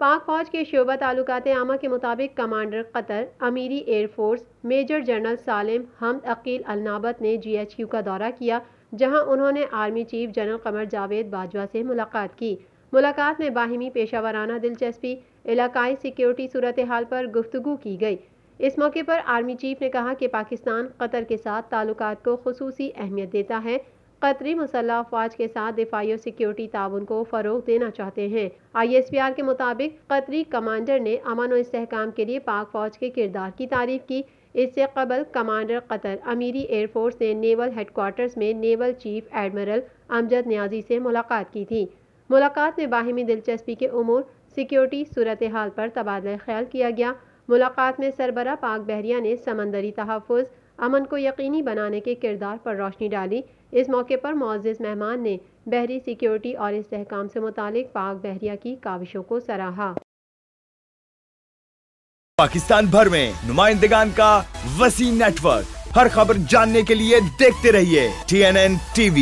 پاک فوج کے شعبہ تعلقات عامہ کے مطابق کمانڈر قطر امیری ایئر فورس میجر جنرل سالم حمد عقیل النابت نے GHQ کا دورہ کیا، جہاں انہوں نے army chief general Qamar Javed Bajwa سے ملاقات کی۔ ملاقات میں باہمی پیشہ ورانہ دلچسپی، علاقائی سیکیورٹی صورتحال پر گفتگو کی گئی۔ اس موقع پر آرمی چیف نے کہا کہ پاکستان قطر کے ساتھ تعلقات کو خصوصی اہمیت دیتا ہے۔ قطری مسلح افواج کے ساتھ دفاعی اور سیکیورٹی تعاون کو فروغ دینا چاہتے ہیں۔ ISPR کے مطابق قطری کمانڈر نے امن و استحکام کے لیے پاک فوج کے کردار کی تعریف کی۔ اس سے قبل کمانڈر قطر امیری ایئر فورس نے نیول ہیڈ کوارٹرز میں نیول چیف ایڈمرل امجد نیازی سے ملاقات کی تھی۔ ملاقات میں باہمی دلچسپی کے امور، سیکیورٹی صورتحال پر تبادلہ خیال کیا گیا۔ ملاقات میں سربراہ پاک بحریہ نے سمندری تحفظ، امن کو یقینی بنانے کے کردار پر روشنی ڈالی۔ اس موقع پر معزز مہمان نے بحری سیکیورٹی اور استحکام سے متعلق پاک بحریہ کی کاوشوں کو سراہا۔ پاکستان بھر میں نمائندگان کا وسیع نیٹ ورک، ہر خبر جاننے کے لیے دیکھتے رہیے TNN TV۔